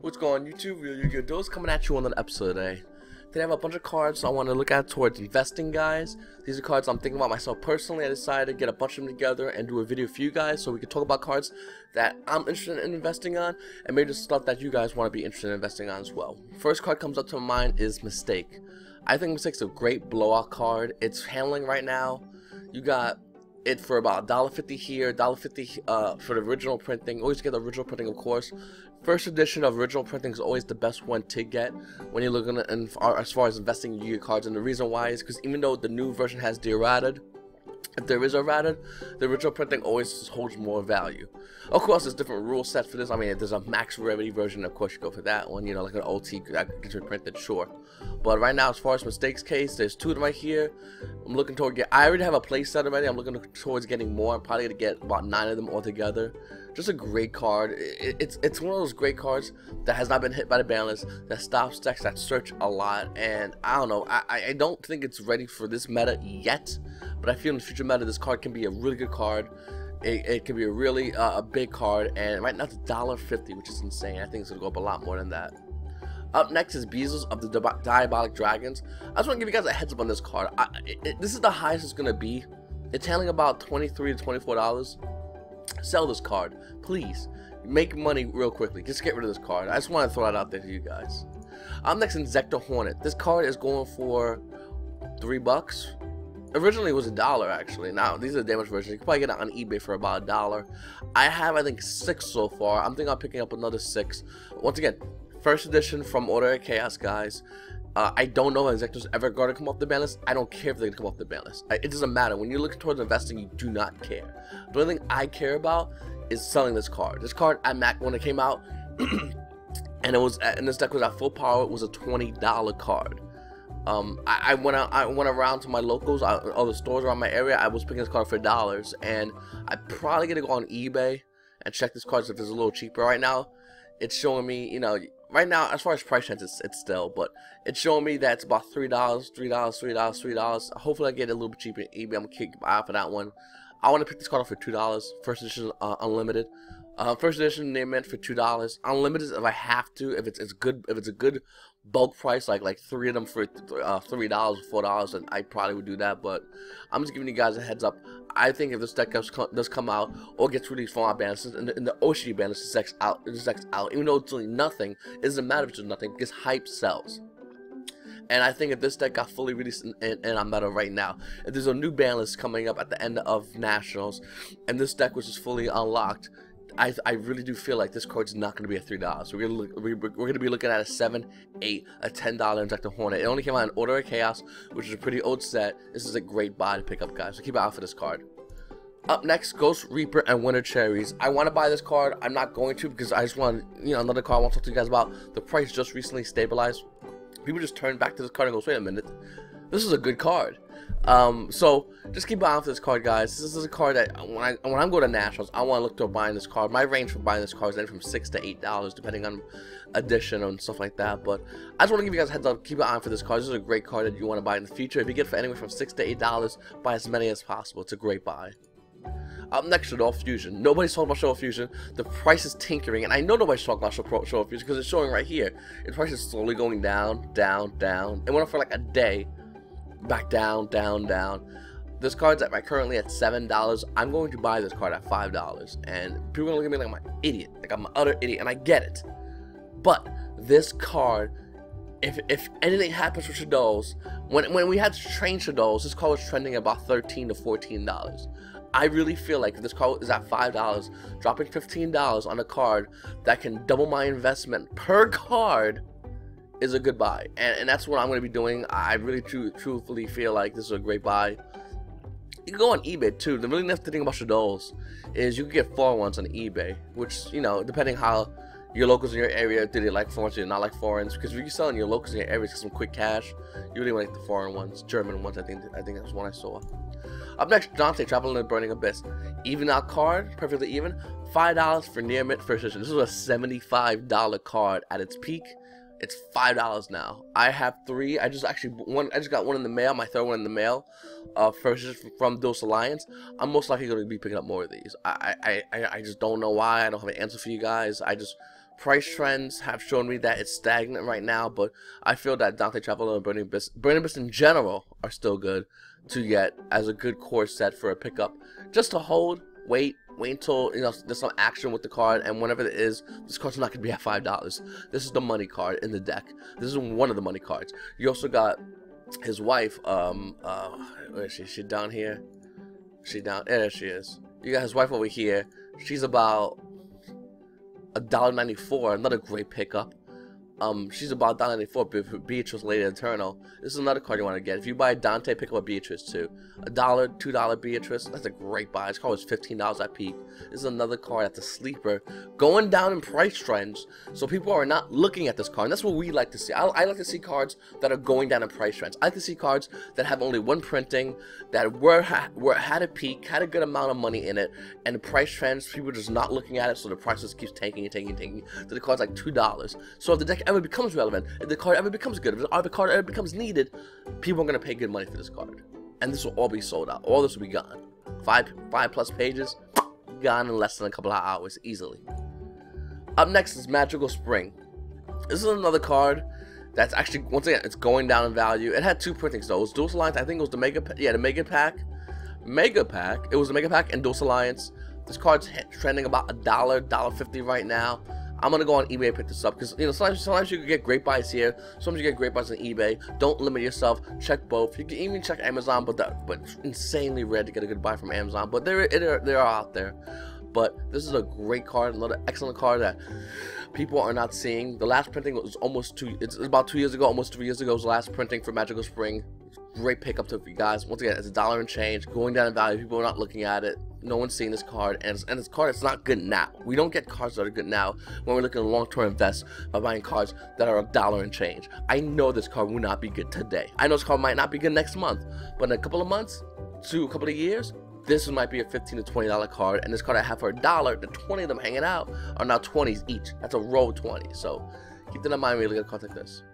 What's going on YouTube? YuGiOh coming at you on another episode today. Today I have a bunch of cards I want to look at towards investing, guys. These are cards I'm thinking about myself personally. I decided to get a bunch of them together and do a video for you guys so we can talk about cards that I'm interested in investing on and maybe just stuff that you guys want to be interested in investing on as well. First card comes up to my mind is Mistake. I think Mistake's a great blowout card. It's handling right now. You got it for about $1.50 here, $1.50 for the original printing. Always get the original printing, of course. First edition of original printing is always the best one to get when you're looking at, as far as investing in Yu-Gi-Oh cards. And the reason why is because even though the new version has the errated, if there is errated, the original printing always holds more value. Of course, there's different rule sets for this. I mean, if there's a max rarity version, of course you go for that one. You know, like an OT that gets reprinted, sure. But right now, as far as Mistakes case, there's two of them right here. I'm looking toward I already have a play set already. I'm looking towards getting more. I'm probably gonna get about 9 of them all together. Just a great card. It's one of those great cards that has not been hit by the ban list, that stops decks that search a lot. And I don't know. I don't think it's ready for this meta yet. But I feel in the future meta, this card can be a really good card. It can be a really a big card, and right now it's $1.50, which is insane. I think it's gonna go up a lot more than that. Up next is Bezos of the Diabolic Dragons. I just want to give you guys a heads up on this card. This is the highest it's gonna be. It's handling about $23 to $24. Sell this card, please. Make money real quickly. Just get rid of this card. I just want to throw that out there to you guys. Up next is Zector Hornet. This card is going for $3. Originally it was $1 actually. Now these are the damaged versions. You can probably get it on eBay for about $1. I have I think 6 so far. I'm thinking I'm picking up another 6. Once again, first edition from Order of Chaos, guys. I don't know if Zector's ever going to come off the ban list. I don't care if they're going to come off the ban list. It doesn't matter. When you're looking towards investing, you do not care. The only thing I care about is selling this card. This card at Mac when it came out, and this deck was at full power. It was a $20 card. I went around to my locals, all the stores around my area. I was picking this card for $, and I'm probably gonna go on eBay and check this card if it's a little cheaper. Right now, it's showing me, you know, right now as far as price chance, it's still, but it's showing me that it's about $3. Hopefully, I get it a little bit cheaper on eBay. I'm gonna keep an eye out for that one. I want to pick this card up for $2. First edition, unlimited. First edition they meant for $2. Unlimited if I have to. If it's good, if it's a good bulk price, like 3 of them for $3 or $4, then I probably would do that. But I'm just giving you guys a heads up. I think if this deck does come out or gets released from our ban list, and the OC ban list, this deck's out. Even though it's only nothing, it doesn't matter if it's nothing because hype sells. And I think if this deck got fully released in our meta right now, if there's a new ban list coming up at the end of Nationals, and this deck was just fully unlocked, I really do feel like this card's not going to be at $3. We're going to be looking at a $7, $8, a $10 Zector Hornet. It only came out in Order of Chaos, which is a pretty old set. This is a great buy to pick up, guys. So keep an eye out for this card. Up next, Ghost Reaper and Winter Cherries. I want to buy this card. I'm not going to because I just want, you know, another card I want to talk to you guys about. The price just recently stabilized. People just turn back to this card and goes, wait a minute, this is a good card. So just keep an eye out for this card, guys. This is a card that when I'm going to Nationals, I want to look to buying this card. My range for buying this card is anywhere from $6 to $8, depending on edition and stuff like that. But I just want to give you guys a heads up. Keep an eye out for this card. This is a great card that you want to buy in the future. If you get it for anywhere from $6 to $8, buy as many as possible. It's a great buy. Up next, Shadow Fusion. Nobody's talking about Shadow Fusion. The price is tinkering, and I know nobody's talking about Shadow Fusion because it's showing right here. The price is slowly going down, down, down. It went up for like a day, back down, down, down. This card's currently at $7. I'm going to buy this card at $5, and people are gonna look at me like I'm an idiot, like I'm an utter idiot, and I get it. But this card, if anything happens with Shadows, when we had to train Shadows, this card was trending at about $13 to $14. I really feel like if this card is at $5, dropping $15 on a card that can double my investment per card is a good buy. And that's what I'm going to be doing. I really truthfully feel like this is a great buy. You can go on eBay too. The really nice thing about Shadows is you can get foreign ones on eBay, which, you know, depending how your locals in your area, do they like foreigns, do they not like foreigns? Because if you're selling your locals in your area for some quick cash, you really like the foreign ones, German ones. I think that's one I saw. Up next, Dante, Traveling in the Burning Abyss. Even out card, perfectly even. $5 for near mint first edition. This was a $75 card at its peak. It's $5 now. I have 3. I just got one in the mail. My third one in the mail. First from Dose Alliance. I'm most likely going to be picking up more of these. I just don't know why. I don't have an answer for you guys. Price trends have shown me that it's stagnant right now, but I feel that Dante Traveler and Burning Abyss in general are still good to get as a good core set for a pickup. Just to hold, wait until there's some action with the card, and whenever there is, this card's not gonna be at $5. This is the money card in the deck. This is one of the money cards. You also got his wife. Where is she? She down here? She down there? She is. You got his wife over here. She's about $1.94. Another great pickup. She's about $1.94. Beatrice, Lady Eternal. This is another card you want to get. If you buy Dante, pick up a Beatrice too. $1, $2 Beatrice. That's a great buy. This card was $15 at peak. This is another card that's a sleeper, going down in price trends. So people are not looking at this card. And that's what we like to see. I like to see cards that are going down in price trends. I like to see cards that have only one printing, that had a peak, had a good amount of money in it, and the price trends, people are just not looking at it, so the price just keeps tanking and tanking and tanking. So the card's like $2. So if the deck ever becomes relevant, if the card ever becomes good, if the card ever becomes needed, people are going to pay good money for this card. And this will all be sold out. All this will be gone. Five plus pages, gone in less than a couple of hours, easily. Up next is Magical Spring. This is another card that's actually, once again, it's going down in value. It had two printings though. It was Dual Alliance, I think it was the Mega Pack. Yeah, the Mega Pack. It was the Mega Pack and Dual Alliance. This card's trending about $1, $1.50 right now. I'm gonna go on eBay and pick this up because sometimes you can get great buys here, sometimes you get great buys on eBay. Don't limit yourself. Check both. You can even check Amazon, but it's insanely rare to get a good buy from Amazon. But they're out there. But this is a great card, another excellent card that people are not seeing. The last printing was it's about 2 years ago, almost 3 years ago was the last printing for Magical Spring. Great pickup to you guys. Once again, it's $1 and change, going down in value. People are not looking at it. No one's seeing this card, and this card is not good now. We don't get cards that are good now when we're looking to long-term invest by buying cards that are $1 and change. I know this card will not be good today. I know this card might not be good next month, but in a couple of months to a couple of years, this might be a $15 to $20 card, and this card I have for $1, the 20 of them hanging out are now 20s each. That's a row 20, so keep that in mind when you look at cards like this.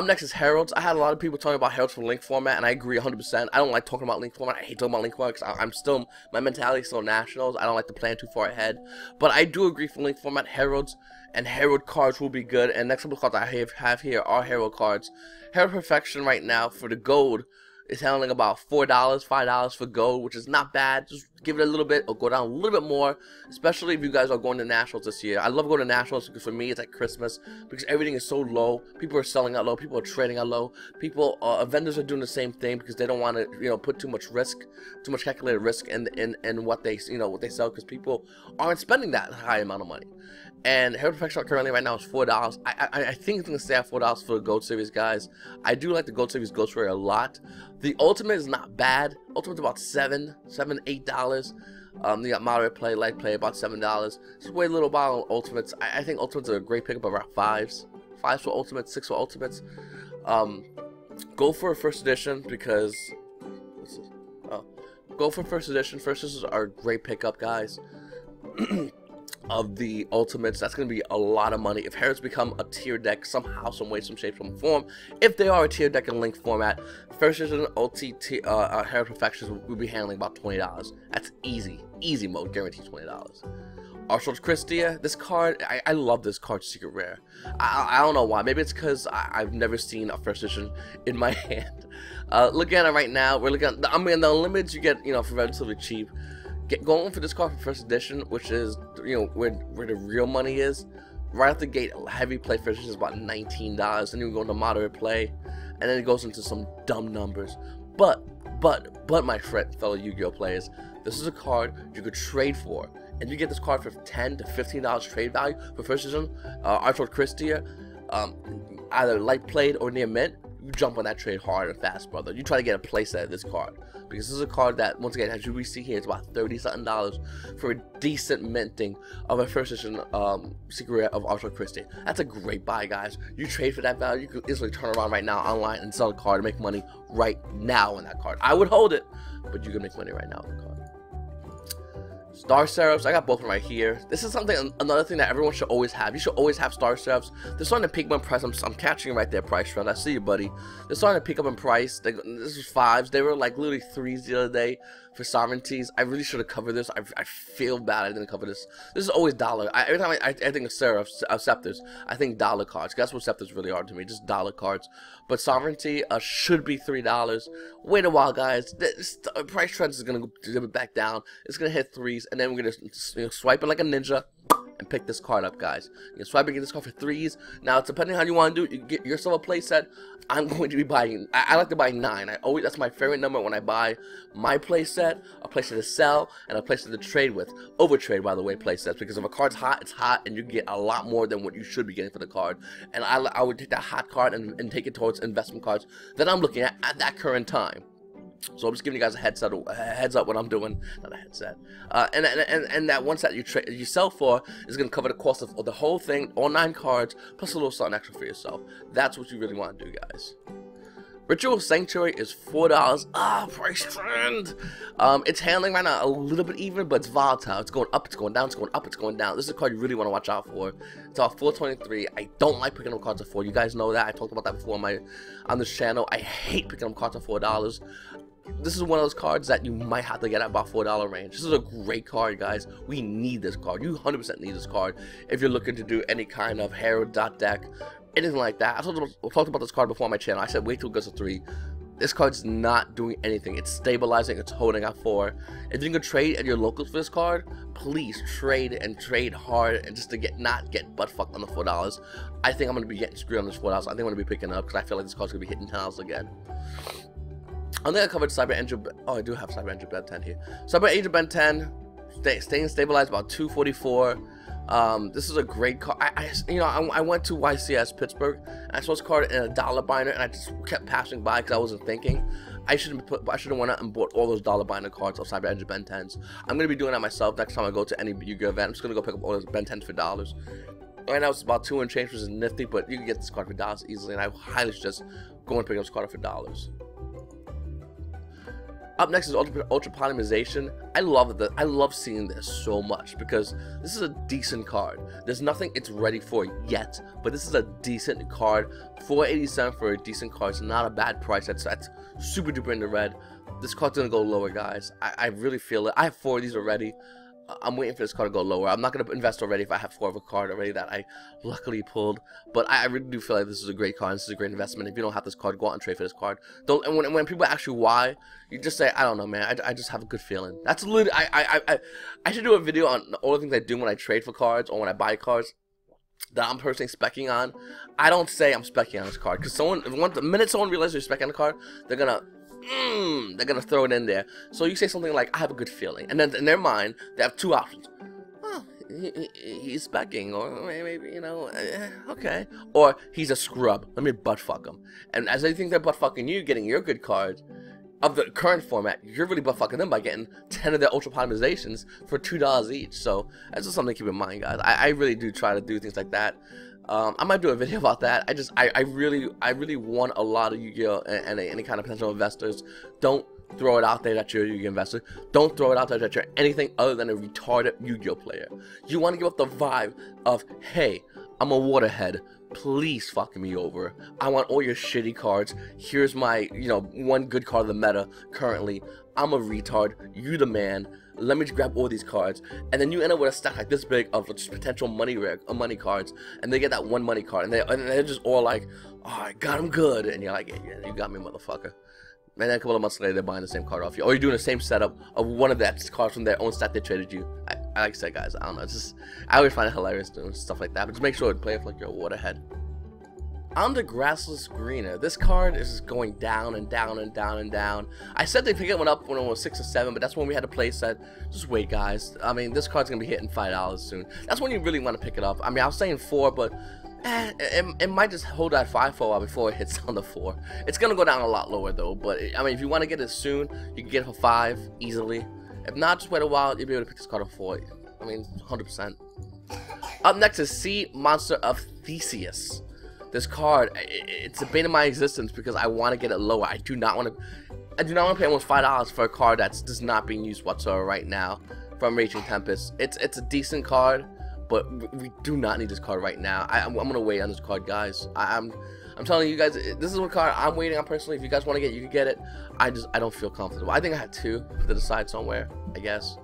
Next is Heralds. I had a lot of people talking about Heralds for link format, and I agree 100%. I don't like talking about link format. I hate talking about link format because my mentality is still Nationals. I don't like to plan too far ahead. But I do agree for link format, Heralds and Herald cards will be good. And next couple of cards I have here are Herald cards. Herald Perfection right now for the gold is handling about $4, $5 for gold, which is not bad. Just give it a little bit or go down a little bit more, especially if you guys are going to Nationals this year. I love going to Nationals because for me it's like Christmas because everything is so low. People are selling out low. People are trading out low. People, vendors are doing the same thing because they don't want to, put too much risk, too much calculated risk in what they, what they sell because people aren't spending that high amount of money. And Herald Perfection currently right now is $4. I think it's going to stay at $4 for the Gold Series, guys. I do like the Gold Series Ghost Rare a lot. The Ultimate is not bad. Ultimate's about $7, $8. You got Moderate Play, Light Play, about $7. It's way little about Ultimates. I think Ultimates are a great pickup around 5s. 5s for Ultimates, 6 for Ultimates. Go for a First Edition because... go for First Edition. First Editions are a great pickup, guys. Of the Ultimates, that's going to be a lot of money. If Heralds become a tier deck somehow, some way, some shape, some form, if they are a tier deck in link format, First Edition Herald Perfections will be handling about $20. That's easy mode, guaranteed $20. Archers Christia, this card, I love this card, Secret Rare. I don't know why. Maybe it's because I've never seen a First Edition in my hand. Looking at it right now, we're looking at, the Unlimiteds you get, for relatively cheap. Going for this card for First Edition, which is, where the real money is, right off the gate, heavy play First Edition is about $19, then you go into Moderate Play, and then it goes into some dumb numbers. But my fellow Yu-Gi-Oh players, this is a card you could trade for, and you get this card for $10 to $15 trade value for First Edition, Archers Christia, either light played or near mint. You jump on that trade hard and fast, brother. You try to get a playset of this card. Because this is a card that, once again, as you see here, it's about $30-something for a decent minting of a First Edition Secret Rare of Archers Christia. That's a great buy, guys. You trade for that value, you could easily turn around right now online and sell a card and make money right now on that card. I would hold it, but you can make money right now on the card. Star Seraphs, I got both of them right here. This is another thing that everyone should always have. You should always have Star Seraphs. They're starting to peak up in price. I'm catching them right there, price trend. I see you, buddy. They're starting to peak up in price. This was 5s. They were like literally 3s the other day. for sovereignties. I really should have covered this. I feel bad I didn't cover this. This is always dollar. Every time I think of scepters, I think dollar cards. That's what scepters really are to me, just dollar cards. But sovereignty should be $3. Wait a while, guys. This price trend is gonna go back down. It's gonna hit 3s, and then we're gonna swipe it like a ninja and pick this card up, guys. You can swipe and get this card for 3s. Now, it's depending on how you want to do it. You get yourself a play set. I'm going to be buying, I like to buy 9. That's my favorite number when I buy my play set, a play set to sell, and a play set to trade with. Overtrade, by the way, play sets, because if a card's hot, it's hot, and you get a lot more than what you should be getting for the card. And I would take that hot card and take it towards investment cards that I'm looking at that current time. So I'm just giving you guys a heads up what I'm doing, not a headset. And that one set you sell for is gonna cover the cost of the whole thing, all 9 cards, plus a little something extra for yourself. That's what you really want to do, guys. Ritual Sanctuary is $4. Price trend. It's handling right now a little bit even, but it's volatile. It's going up, it's going down, it's going up, it's going down. This is a card you really want to watch out for. It's all 423. I don't like picking up cards at 4. You guys know that. I talked about that before on this channel. I hate picking up cards at $4. This is one of those cards that you might have to get at about $4 range. This is a great card, guys. We need this card. You 100% need this card if you're looking to do any kind of Herald dot deck, anything like that. I talked about this card before on my channel. I said wait till it goes to 3. This card's not doing anything. It's stabilizing. It's holding at 4. If you can trade at your locals for this card, please trade and trade hard, and just to not get butt fucked on the $4. I think I'm gonna be getting screwed on this $4. I think I'm gonna be picking it up because I feel like this card's gonna be hitting $10 again. I think I covered Cyber Angel. Oh, I do have Cyber Angel Ben 10 here. Cyber Angel Ben 10, staying stabilized about 244. This is a great card. I went to YCS Pittsburgh and I saw this card in a dollar binder, and I just kept passing by because I wasn't thinking. I should have went out and bought all those dollar binder cards of Cyber Angel Ben 10s. I'm gonna be doing that myself next time I go to any YuGiOh event. I'm just gonna go pick up all those Ben 10s for dollars. Right now it's about 2 and change, which is nifty, but you can get this card for dollars easily, and I highly suggest going and pick up this card for dollars. Up next is Ultra Polymerization. I love seeing this so much because this is a decent card. There's nothing it's ready for yet, but this is a decent card. $4.87 for a decent card. It's not a bad price. That's super duper in the red. This card's gonna go lower, guys. I really feel it. I have 4 of these already. I'm waiting for this card to go lower. I'm not going to invest already if I have 4 of a card already that I luckily pulled. But I really do feel like this is a great card. This is a great investment. If you don't have this card, go out and trade for this card. Don't. And when people ask you why, you just say, I don't know, man. I just have a good feeling. That's literally. I should do a video on all the things I do when I trade for cards or when I buy cards that I'm personally specking on. I don't say I'm specking on this card because the minute someone realizes you're specking on the card, they're gonna throw it in there. So you say something like, I have a good feeling, and then in their mind they have 2 options. Oh, he's specking, or maybe, you know, okay, or he's a scrub, let me butt fuck him. And as they think they're butt fucking you, getting your good cards of the current format, you're really butt fucking them by getting 10 of their Ultra Polymerizations for $2 each. So that's just something to keep in mind, guys. I really do try to do things like that. I might do a video about that. I really want a lot of YuGiOh and any kind of potential investors. Don't throw it out there that you're a YuGiOh investor. Don't throw it out there that you're anything other than a retarded YuGiOh player. You want to give up the vibe of, hey, I'm a waterhead. Please fuck me over. I want all your shitty cards. Here's my, one good card of the meta currently. I'm a retard. You the man. Let me just grab all these cards, and then you end up with a stack like this big of just potential money cards, and they get that one money card, and they're just all like, oh, I got him good, and you're like, yeah, you got me, motherfucker. And then a couple of months later, they're buying the same card off you, or you're doing the same setup of one of that cards from their own stack they traded you. I like I said, guys, I don't know, I always find it hilarious doing stuff like that, but just make sure to play it like you're a waterhead. On the Grassless Greener, this card is just going down and down and down and down. I said they pick it up when it was 6 or 7, but that's when we had a play set. Just wait, guys. I mean, this card's gonna be hitting $5 soon. That's when you really want to pick it up. I mean, I was saying 4, but it might just hold that 5 for a while before it hits on the 4. It's gonna go down a lot lower though. But I mean, if you want to get it soon, you can get it for 5 easily. If not, just wait a while. You'll be able to pick this card up for it. I mean, 100%. Up next is Sea Monster of Theseus. This card, it's a bane of my existence because I want to get it lower. I do not want to pay almost $5 for a card that's just not being used whatsoever right now from Raging Tempest. It's a decent card, but we do not need this card right now. I'm gonna wait on this card, guys. I'm telling you guys, this is what card I'm waiting on personally. If you guys want to get it, you can get it. I don't feel comfortable. I think I had 2 to the side somewhere, I guess.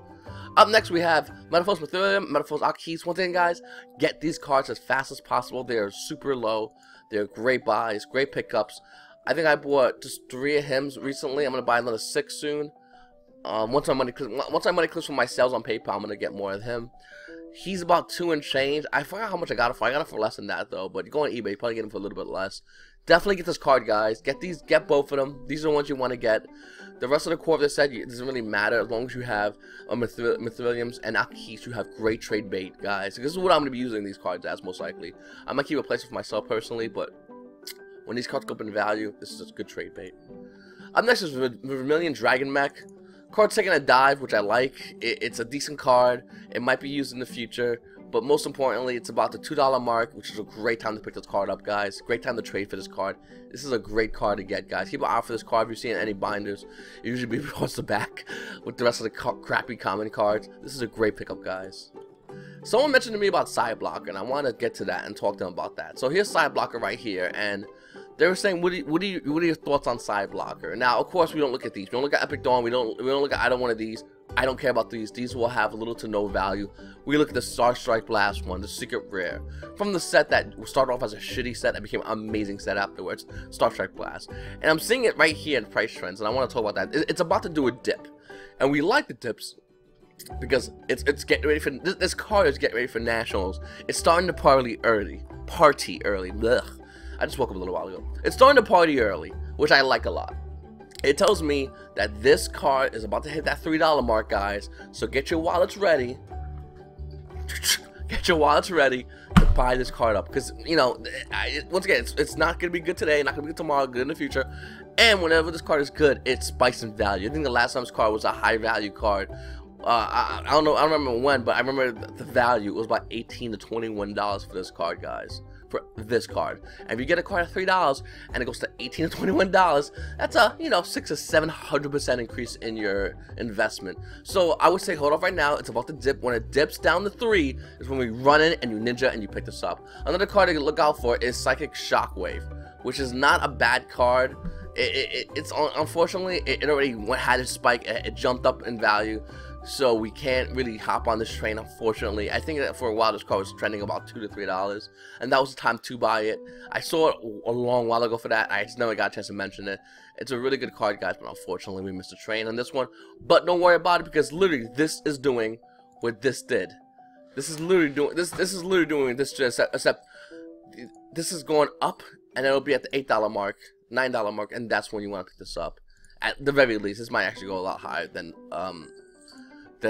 Up next, we have Metaphors Mythilium, Metaphors Arceus. One thing, guys, get these cards as fast as possible. They are super low. They're great buys, great pickups. I think I bought just 3 of him recently. I'm gonna buy another 6 soon. Once my money clicks from my sales on PayPal, I'm gonna get more of him. He's about 2 and change. I forgot how much I got it for. I got it for less than that though. But you go on eBay, you probably get him for a little bit less. Definitely get this card, guys. Get both of them. These are the ones you want to get. The rest of the core of this set, it doesn't really matter as long as you have Mythiliums and Arceus. You have great trade bait, guys. This is what I'm going to be using these cards as, most likely. I might keep a place for myself personally, but when these cards go up in value, this is a good trade bait. Up next is Vermilion Dragon Mech. Card's taking a dive, which I like. It's a decent card. It might be used in the future. But most importantly, it's about the $2 mark, which is a great time to pick this card up, guys. Great time to trade for this card. This is a great card to get, guys. Keep an eye out for this card. If you're seeing any binders, it usually be towards the back with the rest of the crappy common cards. This is a great pickup, guys. Someone mentioned to me about Side Blocker, and I want to get to that and talk to them about that. So here's Side Blocker right here, and they were saying, what are your thoughts on Side Blocker? Now, of course, we don't look at these. We don't look at Epic Dawn. We don't look at either one of these. I don't care about these. These will have little to no value. We look at the Star Strike Blast one, the secret rare. From the set that started off as a shitty set and became an amazing set afterwards, Star Strike Blast. And I'm seeing it right here in price trends, and I want to talk about that. It's about to do a dip. And we like the dips because it's getting ready for, this card is getting ready for Nationals. It's starting to party early. Ugh. I just woke up a little while ago. It's starting to party early, which I like a lot. It tells me that this card is about to hit that $3 mark, guys. So get your wallets ready. Get your wallets ready to buy this card up. Because, you know, once again, it's not going to be good today, not going to be good tomorrow, good in the future. And whenever this card is good, it spikes in value. I think the last time this card was a high value card. I don't know, I don't remember when, but I remember the value. It was about $18 to $21 for this card, guys. For this card, and if you get a card at $3 and it goes to $18 to $21, that's a 600 to 700% increase in your investment. So I would say hold off right now. It's about to dip. When it dips down to 3 is when we run in and you ninja and you pick this up. Another card to look out for is Psychic Shockwave, which is not a bad card. It's unfortunately it already had its spike. It jumped up in value. So we can't really hop on this train, unfortunately. I think that for a while this card was trending about $2 to $3, and that was the time to buy it. I saw it a long while ago for that. I just never got a chance to mention it. It's a really good card, guys, but unfortunately we missed the train on this one. But don't worry about it, because literally this is doing what this did. This is literally doing this just except this is going up, and it'll be at the $8 mark, $9 mark, and that's when you want to pick this up. At the very least, this might actually go a lot higher than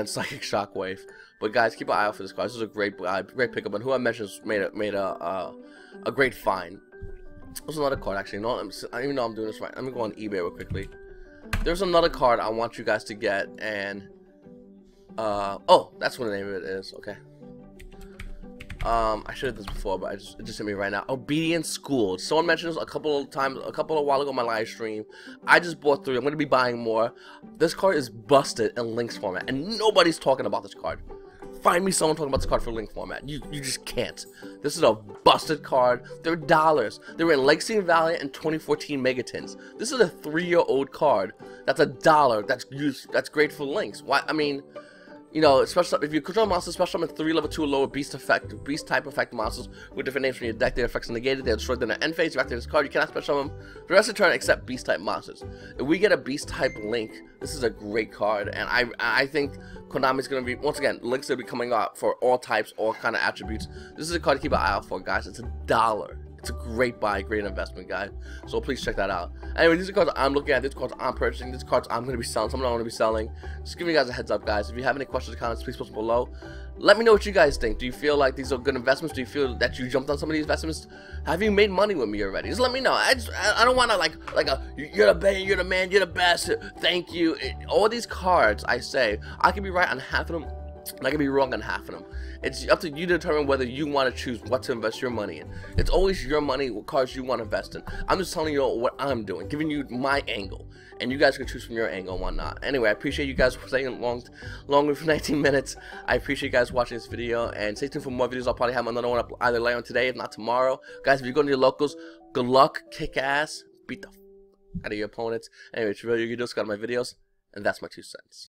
Psychic Shockwave. But guys, keep an eye out for this card. This is a great pickup, and who I mentioned made a great find. There's another card actually. No, I don't even know I'm doing this right. Let me go on eBay real quickly. There's another card I want you guys to get, and oh, that's what the name of it is. Okay. I should have this before, but it just hit me right now. Obedient School. Someone mentioned this a couple of while ago on my live stream. I just bought 3. I'm gonna be buying more. This card is busted in Lynx format, and nobody's talking about this card. Find me someone talking about this card for Link format. You just can't. This is a busted card. They're dollars. They were in Legacy and Valiant and 2014 Megatins. This is a 3-year-old card. That's $1. That's great for Lynx. Why? I mean, you know, special if you control monsters, special summon 3 level 2 or lower beast type effect monsters with different names from your deck. Their effects are negated. They're destroyed in their end phase. You activate this card. You cannot special summon for the rest of the turn except beast type monsters. If we get a beast type Link, this is a great card, and I think Konami's gonna be, once again, Link's gonna be coming out for all types, all kind of attributes. This is a card to keep an eye out for, guys. It's $1. It's a great buy, great investment, guys. So please check that out. Anyway, these are cards I'm looking at. These cards I'm purchasing. These cards I'm going to be selling. Some I'm going to be selling. Just giving you guys a heads up, guys. If you have any questions or comments, please post them below. Let me know what you guys think. Do you feel like these are good investments? Do you feel that you jumped on some of these investments? Have you made money with me already? Just let me know. I don't want to you're the man, you're the best. Thank you. All these cards I say, I can be right on half of them. And I could be wrong on half of them. It's up to you to determine whether you want to choose what to invest your money in. It's always your money, what cards you want to invest in. I'm just telling you what I'm doing, giving you my angle, and you guys can choose from your angle and whatnot. Anyway, I appreciate you guys for staying longer for 19 minutes. I appreciate you guys watching this video, and stay tuned for more videos. I'll probably have another one up either later on today, if not tomorrow. Guys, if you go to your locals, good luck, kick ass, beat the out of your opponents. Anyway, it's really YuGiOh, got my videos, and that's my 2 cents.